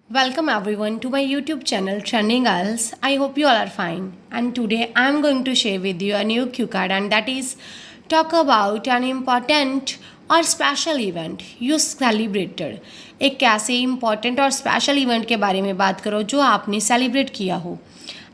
Welcome everyone to my YouTube channel Trending Girls. I hope you all are fine. And today I am going to share with you a new cue card, and that is talk about an important और special event you celebrated. एक ऐसे important और special event के बारे में बात करो जो आपने सेलिब्रेट किया हो।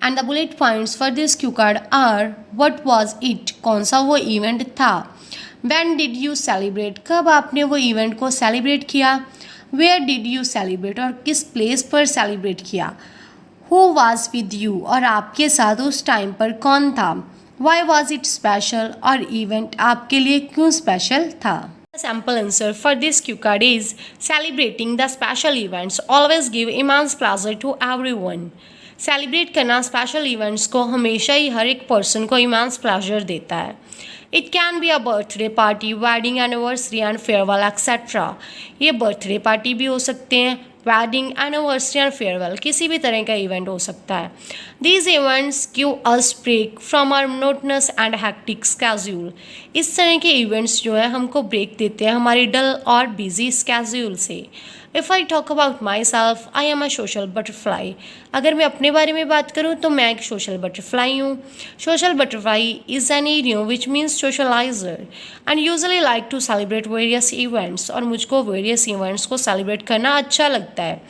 And the bullet points for this cue card are what was it, कौन सा वो इवेंट था। व्हेन डिड यू सेलिब्रेट, कब आपने वो इवेंट को सेलिब्रेट किया। वेयर डिड यू सेलिब्रेट, और किस प्लेस पर सेलिब्रेट किया। हु वाज विद यू, और आपके साथ उस टाइम पर कौन था। वाई वॉज इट स्पेशल, और इवेंट आपके लिए क्यों स्पेशल था। The sample answer for this cue card is celebrating the special events always give immense pleasure to everyone. Celebrate करना स्पेशल इवेंट्स को हमेशा ही हर एक पर्सन को इमेंस प्लेजर देता है। It can be a birthday party, wedding anniversary and farewell etcetera. ये birthday party भी हो सकते हैं, वेडिंग एनिवर्सरी एंड फेयरवेल, किसी भी तरह का इवेंट हो सकता है। These events give us break from our monotonous and hectic schedule. इस तरह के इवेंट्स जो है हमको ब्रेक देते हैं हमारी डल और बिजी स्केड्यूल से। If I talk about my self, I am a social butterfly. अगर मैं अपने बारे में बात करूँ तो मैं एक सोशल बटरफ्लाई हूँ। Social butterfly is an idiom which means socializer and usually like to celebrate various events. और मुझको वेरियस इवेंट्स को सेलिब्रेट करना अच्छा लगता है।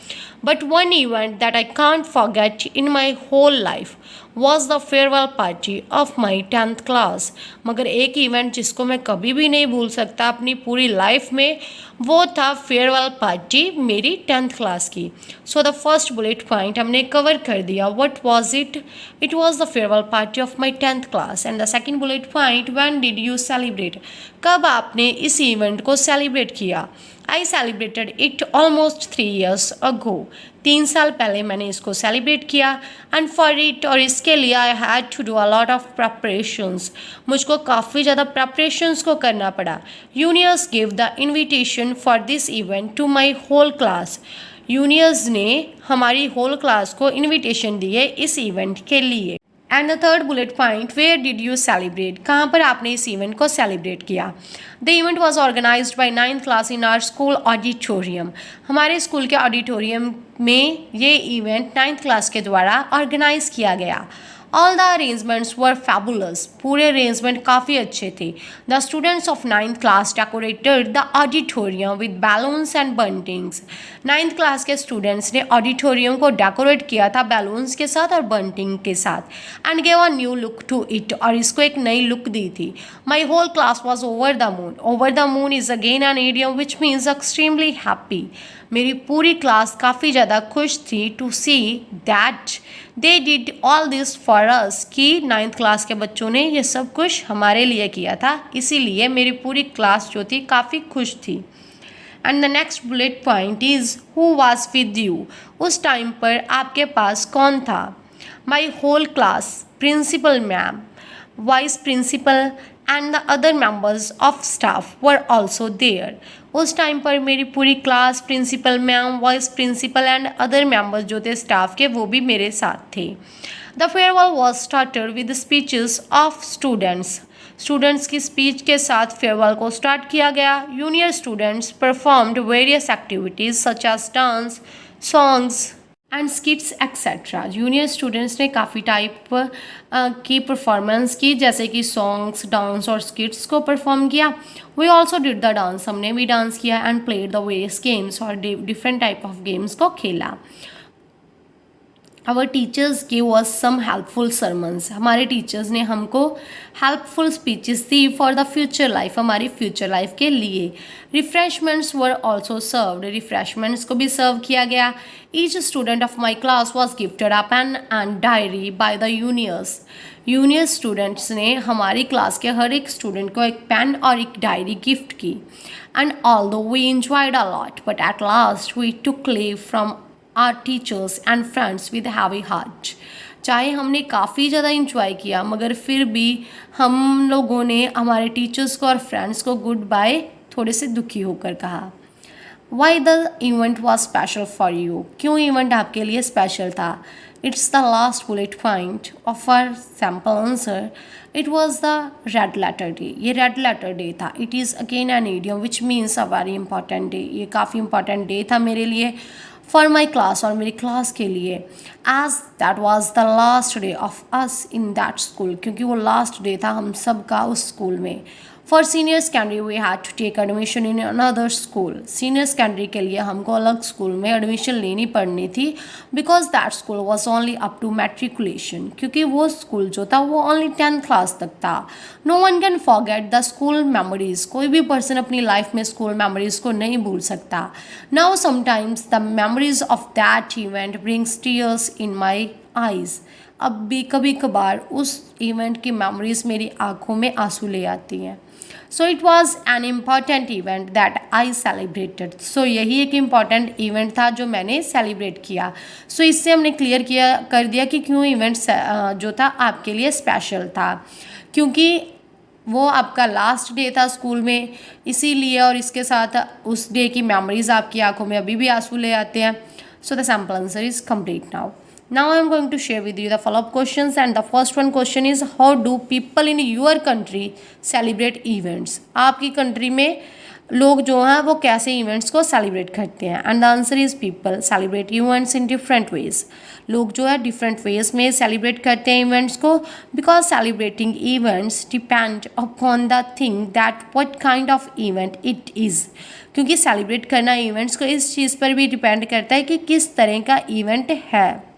But one event that I can't forget in my whole life was the farewell party of my 10th class. मगर एक event जिसको मैं कभी भी नहीं भूल सकता अपनी पूरी लाइफ में, वो था फेयरवेल पार्टी मेरी 10th क्लास की। So the first bullet point हमने कवर कर दिया, what was it. It was the farewell party of my 10th class. And the second bullet point, when did you celebrate, कब आपने इस event को celebrate किया। I celebrated it almost 3 years अगो। 3 साल पहले मैंने इसको सेलिब्रेट किया। एंड फॉर इट, और इसके लिए I had to do a lot of preparations. मुझको काफ़ी ज़्यादा प्रेपरेशंस को करना पड़ा। Juniors give the invitation for this event to my whole class. Juniors ने हमारी होल क्लास को इन्विटेशन दी है इस इवेंट के लिए। And the third bullet point, where did you celebrate, कहाँ पर आपने इस इवेंट को सेलिब्रेट किया। The event was organized by 9th class in our school auditorium. हमारे स्कूल के ऑडिटोरियम में ये इवेंट 9th क्लास के द्वारा ऑर्गेनाइज किया गया। All the arrangements were fabulous, पूरे अरेंजमेंट काफ़ी अच्छे थे। The students of 9th class decorated the auditorium with balloons and buntings. 9th class के स्टूडेंट्स ने ऑडिटोरियम को डेकोरेट किया था बैलून्स के साथ और बंटिंग के साथ। And gave a new look to it, और इसको एक नई लुक दी थी। My whole class was over the moon. Over the moon is again an idiom which means extremely happy. मेरी पूरी क्लास काफ़ी ज़्यादा खुश थी to see that they did all this for us, कि 9th क्लास के बच्चों ने ये सब कुछ हमारे लिए किया था, इसीलिए मेरी पूरी क्लास जो थी काफ़ी खुश थी। And the next bullet point is who was with you, उस टाइम पर आपके पास कौन था। My whole class, principal ma'am, vice principal and the other members of staff were also there. उस टाइम पर मेरी पूरी class, principal ma'am, vice principal and other members जो थे स्टाफ के, वो भी मेरे साथ थे। The farewell was started with speeches of students. Students की स्पीच के साथ फेयरवेल को स्टार्ट किया गया। Junior students performed various activities such as dance, songs and skits etcetera. Junior students ने काफ़ी टाइप की परफॉर्मेंस की, जैसे कि सॉन्ग्स, डांस और स्किट्स को परफॉर्म किया। We also did the dance, हमने भी डांस किया। And played the various games, और डिफरेंट टाइप ऑफ गेम्स को खेला। Our teachers give us some helpful sermons. हमारे टीचर्स ने हमको हेल्पफुल स्पीचेस दी फॉर द फ्यूचर लाइफ, हमारी फ्यूचर लाइफ के लिए। Refreshments were also served, refreshments को भी सर्व किया गया। Each student of my class was gifted a pen and diary by the यूनियर्स। यूनियर students ने हमारी क्लास के हर एक स्टूडेंट को एक पेन और एक डायरी गिफ्ट की। And although we enjoyed a lot, but at last we took leave from our teachers and friends with heavy heart. चाहे हमने काफ़ी ज़्यादा इंजॉय किया, मगर फिर भी हम लोगों ने हमारे टीचर्स को और फ्रेंड्स को गुड बाय थोड़े से दुखी होकर कहा। Why the event was special for you, क्यों इवेंट आपके लिए स्पेशल था। It's the last bullet point of our sample answer. It was the red letter day, ये रेड लेटर डे था। It is again an idiom which means a very important day, ये काफ़ी important day था मेरे लिए। For my class, और मेरी class के लिए, as that was the last day of us in that school, क्योंकि वो लास्ट डे था हम सब का उस स्कूल में। For senior secondary we had to take admission in another school, senior secondary के लिए हमको अलग स्कूल में एडमिशन लेनी पड़नी थी, because that school was only up to matriculation, क्योंकि वो स्कूल जो था वो ओनली 10th क्लास तक था। No one can forget the school memories, कोई भी पर्सन अपनी लाइफ में स्कूल मेमोरीज को नहीं भूल सकता। Now sometimes the memories of that event brings tears in my eyes, अब भी कभी कभार उस इवेंट की मेमोरीज मेरी आंखों में आंसू ले आती हैं। So it was an important event that I celebrated, so यही एक इम्पॉर्टेंट इवेंट था जो मैंने सेलिब्रेट किया। सो इससे हमने क्लियर किया कर दिया कि क्यों इवेंट जो था आपके लिए स्पेशल था, क्योंकि वो आपका लास्ट डे था स्कूल में, इसीलिए, और इसके साथ उस डे की मेमोरीज आपकी आंखों में अभी भी आंसू ले आते हैं। So the sample answer is complete now. Now I am going to share with you the follow-up questions, and the first one question is, how do people in your country celebrate events? आपकी country में लोग जो हैं वो कैसे events को celebrate करते हैं? And the answer is, people celebrate events in different ways, लोग जो है डिफरेंट वेज में सेलिब्रेट करते हैं इवेंट्स को, because celebrating events depend upon the thing that what kind of event it is, क्योंकि सेलिब्रेट करना इवेंट्स को इस चीज़ पर भी डिपेंड करता है कि किस तरह का इवेंट है।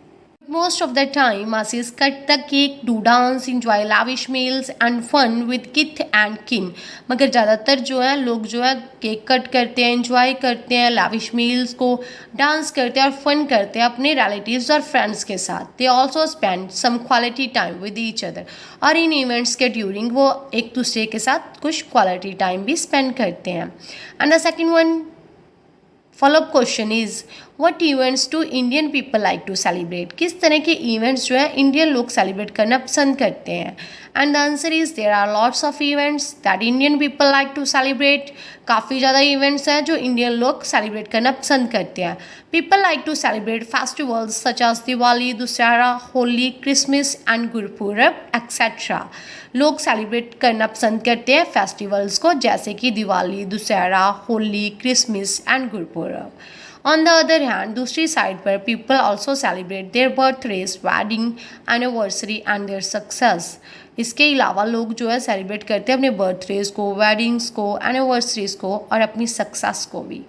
Most of the time, masses cut the cake, do dance, enjoy lavish meals and fun with kith and kin. मगर ज़्यादातर जो है लोग जो है केक कट करते हैं, enjoy करते हैं lavish meals को, डांस करते हैं और फन करते हैं अपने relatives और फ्रेंड्स के साथ। They also spend some quality time with each other. और इन इवेंट्स के ड्यूरिंग वो एक दूसरे के साथ कुछ क्वालिटी टाइम भी स्पेंड करते हैं। And the second one follow-up question is, what events do Indian people like to celebrate? किस तरह के इवेंट्स जो है इंडियन लोग सेलिब्रेट करना पसंद करते हैं? And the answer is, there are lots of events that Indian people like to celebrate. काफ़ी ज़्यादा इवेंट्स हैं जो इंडियन लोग सेलिब्रेट करना पसंद करते हैं। People like to celebrate festivals such as Diwali, Dussehra, Holi, Christmas and Gurpurab etcetera. लोग सेलिब्रेट करना पसंद करते हैं फेस्टिवल्स को, जैसे कि Diwali, Dussehra, Holi, Christmas and Gurpurab. On the other hand, दूसरी साइड पर people also celebrate their birthdays, wedding, anniversary and their success. इसके अलावा लोग जो है सेलिब्रेट करते हैं अपने बर्थडेज को, वेडिंग्स को, एनिवर्सरीज को और अपनी सक्सेस को भी।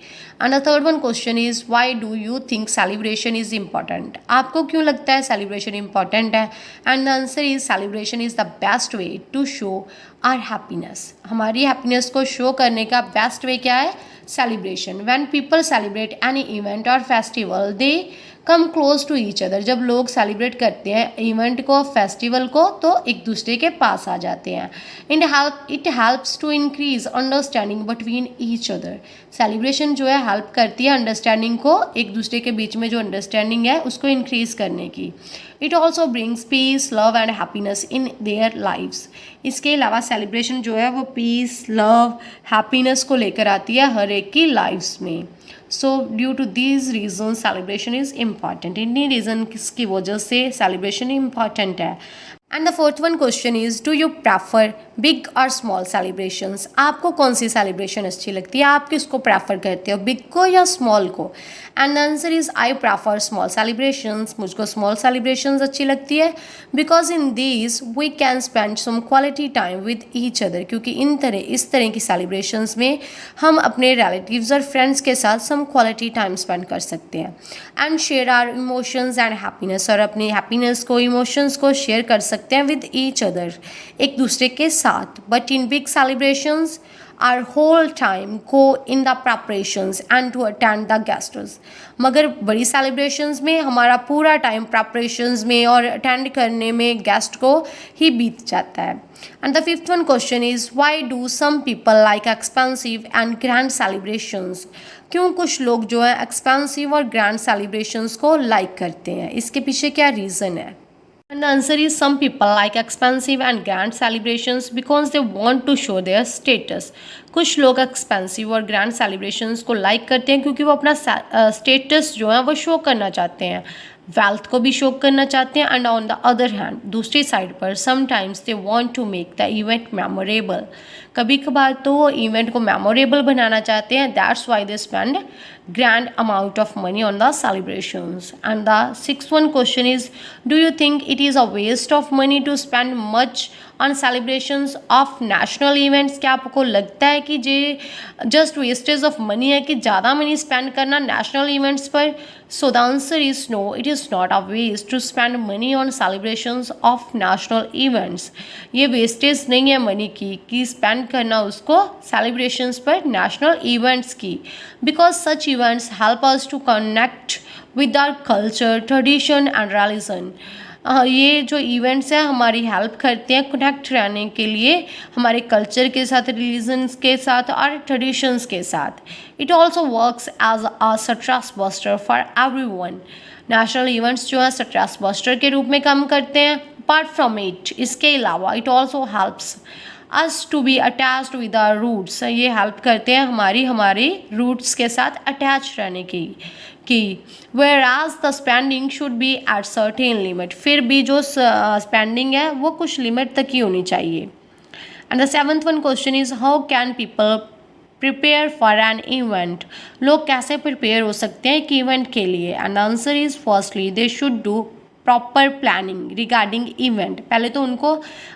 And the third one question is, why do you think celebration is important? आपको क्यों लगता है सेलिब्रेशन इम्पॉर्टेंट है? And the answer is, celebration is the best way to show our happiness. हमारी हैप्पीनेस को शो करने का बेस्ट वे क्या है? Celebration. When people celebrate any event और festival, they come close to each other. जब लोग सेलिब्रेट करते हैं इवेंट को, फेस्टिवल को, तो एक दूसरे के पास आ जाते हैं। It helps to increase understanding between each other. Celebration जो है हेल्प करती है अंडरस्टैंडिंग को, एक दूसरे के बीच में जो अंडरस्टैंडिंग है उसको इंक्रीज करने की। It also brings peace, love and happiness in their lives. इसके अलावा सेलिब्रेशन जो है वो पीस, लव, हैप्पीनेस को लेकर आती है हर एक की लाइफ्स में। So due to these reason celebration is important. इन्हीं रीज़न की वजह से सेलिब्रेशन इम्पॉर्टेंट है। And the fourth one question is, do you prefer big or small celebrations? आपको कौन सी सेलिब्रेशन अच्छी लगती है? आप किसको प्रेफर करते हो, बिग को या स्मॉल को? And the answer is, I prefer small celebrations. मुझको स्मॉल सेलिब्रेशंस अच्छी लगती है, because in these we can spend some quality time with each other. क्योंकि इस तरह की सेलिब्रेशंस में हम अपने रिलेटिव्स और फ्रेंड्स के साथ सम क्वालिटी टाइम स्पेंड कर सकते हैं। And share our emotions and happiness, और अपनी हैप्पीनेस को, इमोशंस को शेयर कर सकते हैं विद ईच अदर, एक दूसरे के साथ। But in big celebrations our whole time go in the preparations and to attend the guests। मगर बड़ी सेलिब्रेशंस में हमारा पूरा टाइम प्रेपरेशंस में और अटेंड करने में गेस्ट को ही बीत जाता है। And the fifth one question is, why do some people like expensive and grand celebrations? क्यों कुछ लोग जो है एक्सपेंसिव और ग्रैंड सेलिब्रेशंस को लाइक करते हैं? इसके पीछे क्या रीज़न है? And the answer is, some people like expensive and grand celebrations because they want to show their status। कुछ लोग एक्सपेंसिव और ग्रैंड सेलिब्रेशंस को लाइक करते हैं क्योंकि वो अपना स्टेटस जो है वो शो करना चाहते हैं। वेल्थ को भी शो करना चाहते हैं, and on the other hand दूसरी साइड पर sometimes they want to make the event memorable, कभी कभार तो वो इवेंट को मेमोरेबल बनाना चाहते हैं, that's why they spend grand amount of money on the celebrations. And the sixth one question is, do you think it is a waste of money to spend much on celebrations of national events? क्या आपको लगता है कि जे just wastage of money है कि ज़्यादा money spend करना नेशनल इवेंट्स पर? So the answer is no, it is not a waste to spend money on celebrations of national events. ये वेस्टेज नहीं है मनी की कि स्पेंड करना उसको सेलिब्रेशंस पर नेशनल इवेंट्स की, because such events help us to connect with our culture, tradition and religion. ये जो इवेंट्स हैं हमारी हेल्प करते हैं कनेक्ट रहने के लिए हमारे कल्चर के साथ, रिलीजन्स के साथ और ट्रेडिशंस के साथ. It also works as a stress buster for everyone. National events जो है स्ट्रेस बस्टर के रूप में काम करते हैं. अपार्ट फ्रॉम इट, इसके अलावा it also helps us to be attached with our roots. ये हेल्प करते हैं हमारी रूट्स के साथ अटैच रहने की. Where as the spending should be at certain limit. फिर भी जो स्पेंडिंग है वो कुछ लिमिट तक ही होनी चाहिए. And the seventh one question is, how can people prepare for an event. लोग कैसे प्रिपेयर हो सकते हैं एक इवेंट के लिए? And the answer is, firstly they should do proper planning regarding event. पहले तो उनको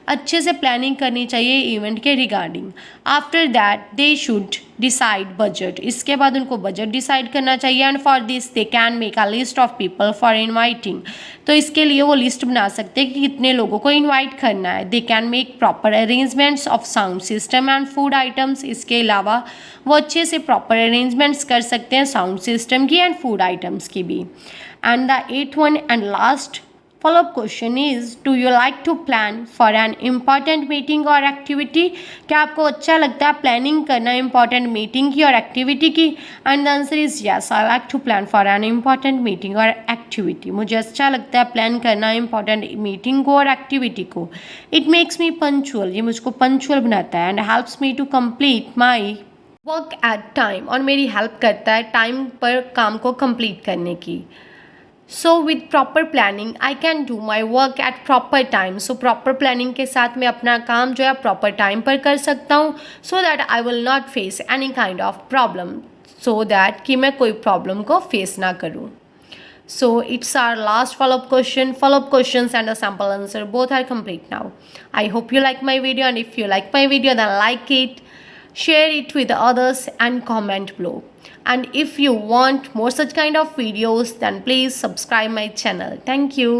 अच्छे से प्लानिंग करनी चाहिए इवेंट के regarding. After that they should decide budget. इसके बाद उनको बजट डिसाइड करना चाहिए. And for this they can make a list of people for inviting. तो इसके लिए वो लिस्ट बना सकते हैं कि कितने लोगों को इन्वाइट करना है. They can make proper arrangements of sound system and food items. इसके अलावा वो अच्छे से प्रॉपर अरेंजमेंट्स कर सकते हैं साउंड सिस्टम की एंड फूड आइटम्स की भी. And the eighth one and last follow-up question is, do you like to plan for an important meeting or activity? क्या आपको अच्छा लगता है प्लानिंग करना इम्पॉर्टेंट मीटिंग की और एक्टिविटी की? And the answer is yes, I like to plan for an important meeting और एक्टिविटी. मुझे अच्छा लगता है प्लान करना इम्पॉर्टेंट मीटिंग को और एक्टिविटी को. It makes me punctual. ये मुझको पंचुअल बनाता है. And helps me to complete my work at time. और मेरी हेल्प करता है टाइम पर काम को कंप्लीट करने की. So with proper planning I can do my work eight proper time. So proper planning के साथ मैं अपना काम जो है प्रॉपर टाइम पर कर सकता हूँ, so that I will not face any kind of problem, so that कि मैं कोई प्रॉब्लम को फेस ना करूँ. So it's our last follow-up question. Follow-up questions and a sample answer both are complete now. I hope you like my video, and if you like my video then like it, share it with others and comment below. And if you want more such kind of videos then please subscribe my channel. Thank you.